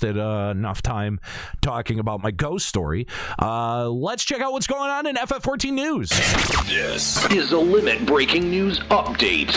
enough time talking about my ghost story. Let's check out what's going on in FF14 news. This is a limit-breaking news update.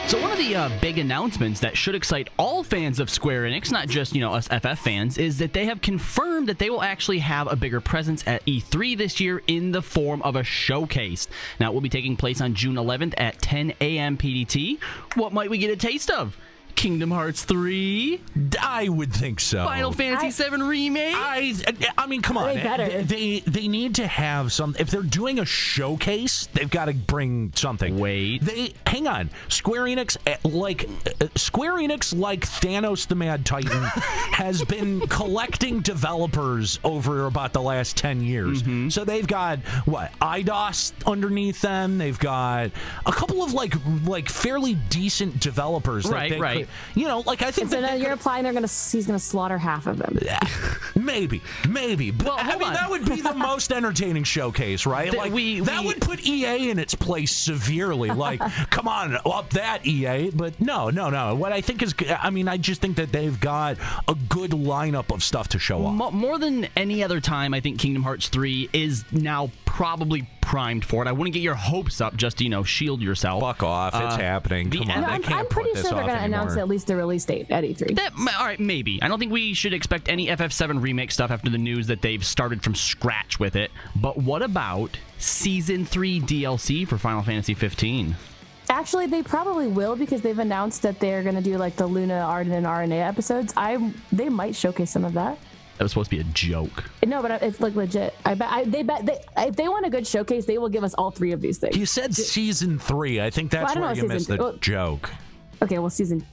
So one of the big announcements that should excite all fans of Square Enix, not just, us FF fans, is that they have confirmed that they will actually have a bigger presence at E3 this year in the form of a showcase. Now, it will be taking place on June 11th at 10 a.m. PDT. What might we get a taste of? Kingdom Hearts 3? I would think so. Final Fantasy VII Remake? I mean, come on. They need to have some. If they're doing a showcase, they've got to bring something. Wait. Hang on. Square Enix, like Thanos the Mad Titan, has been collecting developers over about the last 10 years. So they've got, what, IDOS underneath them. They've got a couple of, like fairly decent developers. Right. I think so you're implying he's gonna slaughter half of them. Maybe. But well, I mean, that would be the most entertaining showcase, right? That would put EA in its place severely. Like, come on, up that EA. But no. What I think is, I just think that they've got a good lineup of stuff to show off. More than any other time, I think Kingdom Hearts 3 is now probably primed for it. I wouldn't get your hopes up, just shield yourself. Fuck off, it's happening. Come on, I'm pretty sure they're going to announce at least the release date at E3. All right, maybe. I don't think we should expect any FF7 remake stuff after the news that they've started from scratch with it. But what about Season 3 DLC for Final Fantasy 15? Actually, they probably will, because they've announced that they're going to do like the Luna, Arden, and RNA episodes. They might showcase some of that. That was supposed to be a joke. No, but it's like legit. If they want a good showcase, they will give us all three of these things. You said Season 3. I think that's where you missed the joke. Okay, well, Season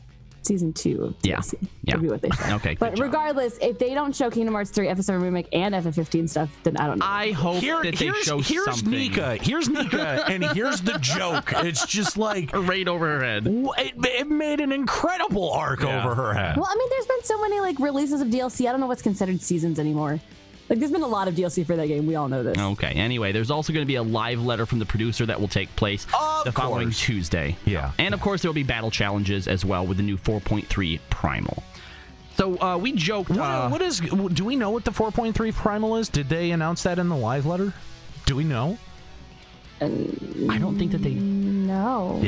2 of DLC would be what they said. Okay, but regardless, if they don't show Kingdom Hearts 3, FF7 Remake, and FF15 stuff, then I don't know. I hope that they show something. Here's Nika, and here's the joke. It's just like right over her head. It made an incredible arc over her head. Well, I mean, there's been so many releases of DLC. I don't know what's considered seasons anymore. There's been a lot of DLC for that game. We all know this. Okay. Anyway, there's also going to be a live letter from the producer that will take place the following Tuesday. Yeah. And, of course, there will be battle challenges as well with the new 4.3 Primal. So, we joked... do we know what the 4.3 Primal is? Did they announce that in the live letter? Do we know? I don't think that they... No.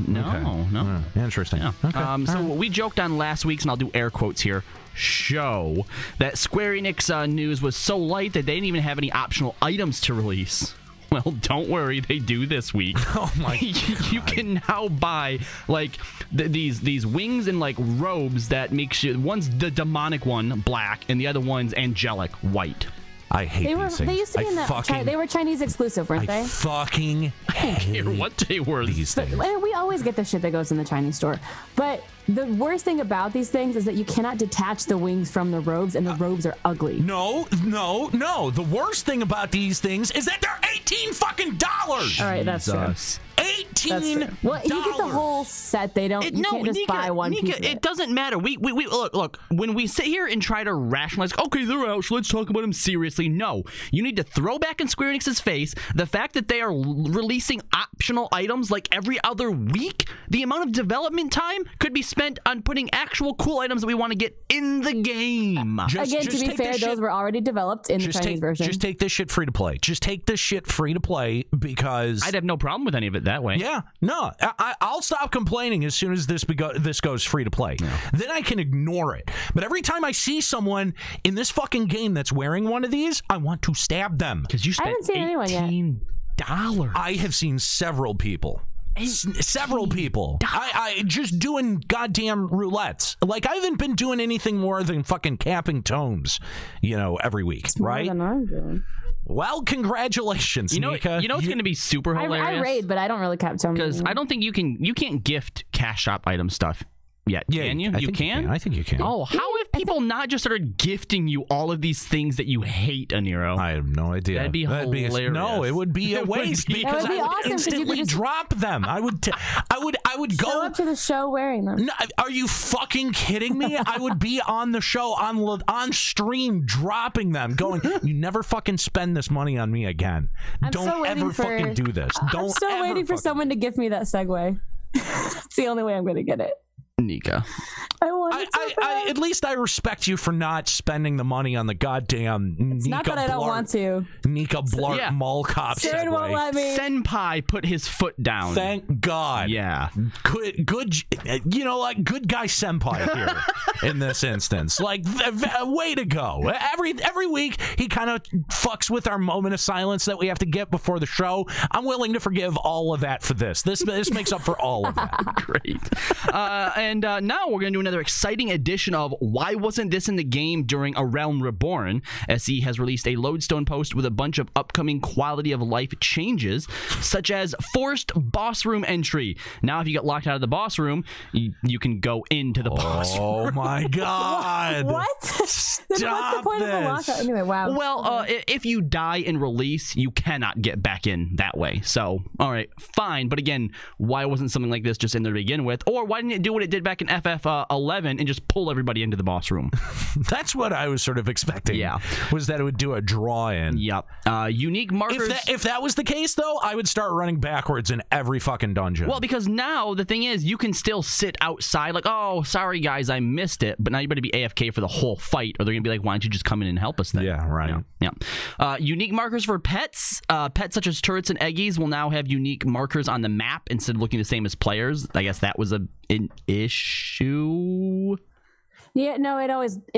No. Interesting. Yeah. Okay. So we joked on last week's, and I'll do air quotes here, show that Square Enix news was so light that they didn't even have any optional items to release. Well, don't worry, they do this week. Oh my God. You can now buy these wings and robes that makes you, one's the demonic one, black, and the other one's angelic, white. I hate these things. They used to be they were Chinese exclusive, weren't they? I fucking hate what they were. These things. But we always get the shit that goes in the Chinese store. But the worst thing about these things is that you cannot detach the wings from the robes, and the robes are ugly. No. The worst thing about these things is that they're $18 fucking dollars. All right, that's true. $18. Well, you get the whole set. They don't. You can't just buy one piece. It doesn't matter. We look. When we sit here and try to rationalize, okay, they're out, so let's talk about them seriously. No, you need to throw back in Square Enix's face the fact that they are releasing optional items like every other week. The amount of development time could be spent on putting actual cool items that we want to get in the game. Again, to be fair, those were already developed in the Chinese version. Just take this shit free to play. Just take this shit free to play, because I'd have no problem with any of it that way. Yeah, no, I'll stop complaining as soon as this goes free to play. Yeah. Then I can ignore it. But every time I see someone in this fucking game that's wearing one of these, I want to stab them. Because you spent $18. I have seen several people. Several people. I just doing goddamn roulettes. I haven't been doing anything more than fucking capping tomes, every week, right? More than I'm doing. Well, congratulations, Nika. You know it's going to be super hilarious? I raid, but I don't really cap tomes. Because I don't think you can't gift cash shop item stuff yet, can you? You can? I think you can. Oh, how have people not just started gifting you all of these things that you hate, Aniro? I have no idea. That'd be hilarious. No, it would be a waste because I would instantly drop them. I would go up to the show wearing them. No, are you fucking kidding me? I would be on the show on stream dropping them, going, "You never fucking spend this money on me again. Don't ever fucking do this." I'm still waiting for someone to give me that segue. It's the only way I'm going to get it. Nika. I want At least I respect you for not spending the money on the goddamn It's not that I don't want to. Nika Blart Mall Cop Sharon won't let me. Senpai put his foot down. Thank God. Yeah. Good, you know, like, good guy Senpai here in this instance. Like, way to go. Every week, he kind of fucks with our moment of silence that we have to get before the show. I'm willing to forgive all of that for this. This makes up for all of that. Great. And now we're going to do another exciting edition of Why Wasn't This in the Game during A Realm Reborn? SE has released a Lodestone post with a bunch of upcoming quality of life changes, such as forced boss room entry. Now, if you get locked out of the boss room, you can go into the boss room. Oh my God. What? Stop What's the point of the lockout? Anyway, wow. Well, if you die in release, you cannot get back in that way. So, all right, fine. But again, why wasn't something like this just in there to begin with? Or why didn't it do what it did back in FF11 and just pull everybody into the boss room? That's what I was sort of expecting. Yeah. Was that it would do a draw-in. Yep. Unique markers. If that was the case, though, I would start running backwards in every fucking dungeon. Well, because now the thing is, you can still sit outside like, oh, sorry, guys, I missed it. But now you better be AFK for the whole fight, or they're going to be like, why don't you just come in and help us then? Yeah, right. Yeah. Unique markers for pets. Pets such as turrets and eggies will now have unique markers on the map instead of looking the same as players. I guess that was an issue. Yeah, no, it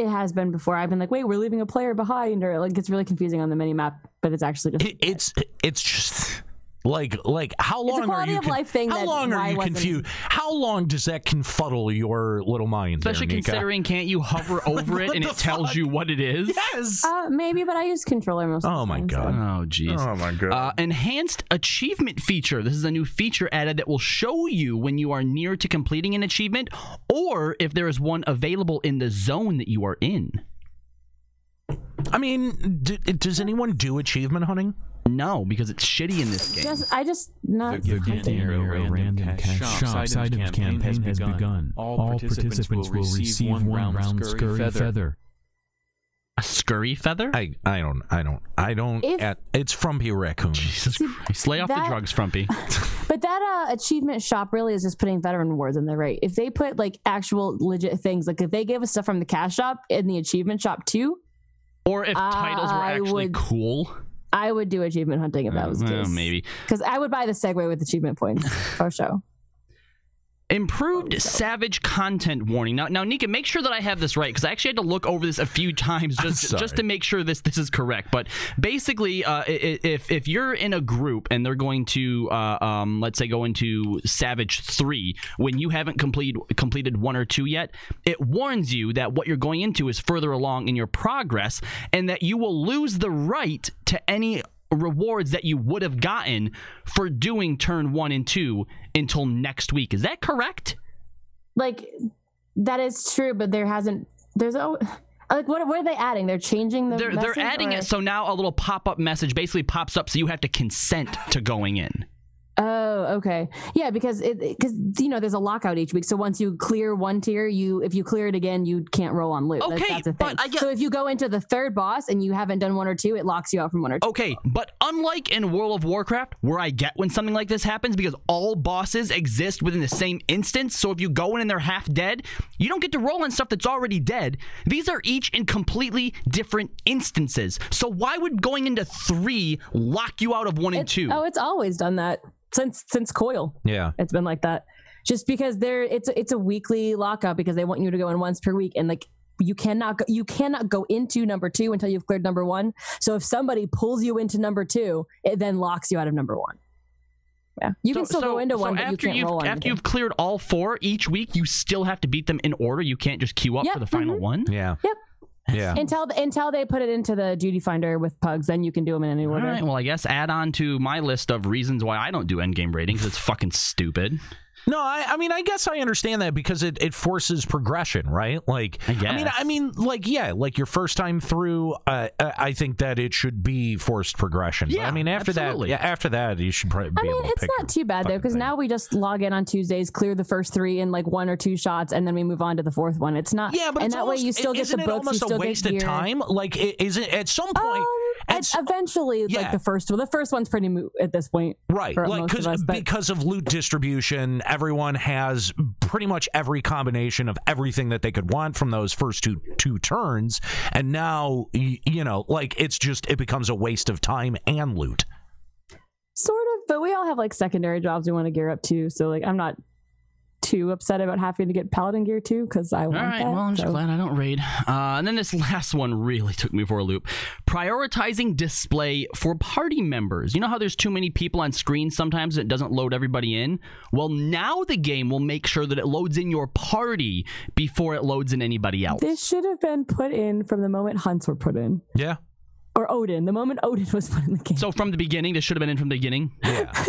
has been before. I've been like, wait, we're leaving a player behind, or like it's really confusing on the mini map, but it's actually just it's just like how long are you how long are you confused? How long does that confuddle your little mind? Especially there, considering, can't you hover over it and it tells you what it is? Yes. Maybe, but I use controller most of the time. Oh my God. Oh jeez. Oh my God. Enhanced achievement feature. This is a new feature added that will show you when you are near to completing an achievement, or if there is one available in the zone that you are in. I mean, does anyone do achievement hunting? No, because it's shitty in this game. I just not. The random cash shop side of the campaign has begun. All participants will receive one round scurry feather. A scurry feather? I don't. It's Frumpy Raccoon. Jesus Christ. Lay off the drugs, Frumpy. But that achievement shop really is just putting veteran rewards in there, right? If they put like actual legit things, like if they gave us stuff from the cash shop in the achievement shop too, or if titles were actually cool, I would do achievement hunting if that was the case. Maybe. Because I would buy the Segway with achievement points for show. Improved savage content warning. Now, Nika, make sure that I have this right, because I actually had to look over this a few times just to make sure this is correct. But basically, if you're in a group and they're going to, let's say, go into Savage 3, when you haven't completed 1 or 2 yet, it warns you that what you're going into is further along in your progress, and that you will lose the right to any rewards that you would have gotten for doing turn 1 and 2 until next week. Is that correct? Like, that is true, but what are they adding? They're changing the message? They're adding it, so now a little pop-up message basically pops up, so you have to consent to going in. Oh, okay. Yeah, because there's a lockout each week. So once you clear one tier, if you clear it again, you can't roll on loot. Okay, that's a thing. So if you go into the third boss and you haven't done 1 or 2, it locks you out from 1 or 2. Okay, but unlike in World of Warcraft, where I get when something like this happens because all bosses exist within the same instance, so if you go in and they're half dead, you don't get to roll on stuff that's already dead. These are each in completely different instances. So why would going into 3 lock you out of 1 and 2? Oh, it's always done that. Since Coil, yeah, it's been like that. Just because it's a weekly lockout because they want you to go in once per week, and like you cannot go into number 2 until you've cleared number 1. So if somebody pulls you into number 2, it then locks you out of number 1. Yeah, you can still go into one, but you can't roll on after you've cleared all 4 each week. You still have to beat them in order. You can't just queue up for the final one. Yeah. Yep. Yeah. Until they put it into the duty finder with pugs, then you can do them in any order. All right. Well, I guess add on to my list of reasons why I don't do endgame rating, because it's fucking stupid. No, I mean, I guess I understand that because it forces progression, right? Like, I mean, like, yeah, like your first time through, I think that it should be forced progression. Yeah, but, I mean, after that, you should probably be able to it's pick not too bad though, because now we just log in on Tuesdays, clear the first 3 in like 1 or 2 shots, and then we move on to the 4th one. It's not, yeah, but and it's that almost, way you still get the books. Isn't it almost a waste of time? Like, is it at some point? Eventually, like the first one's pretty moot at this point, right? Like because of loot distribution, everyone has pretty much every combination of everything that they could want from those first two turns, and now you know, like it becomes a waste of time and loot. Sort of, but we all have like secondary jobs we want to gear up to, so like I'm not too upset about having to get paladin gear too, because I want that. Well, I'm just glad I don't raid. And then this last one really took me for a loop. Prioritizing display for party members. You know how there's too many people on screen sometimes, it doesn't load everybody in? Well, now the game will make sure that it loads in your party before it loads in anybody else. This should have been put in from the moment hunts were put in. Yeah. Or Odin, the moment Odin was put in the game. So from the beginning, this should have been in from the beginning?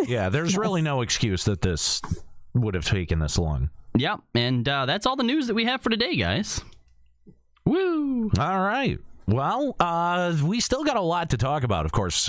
Yeah. There's really no excuse that this would have taken this long. Yeah, and that's all the news that we have for today, guys. Woo! All right. Well, we still got a lot to talk about, of course.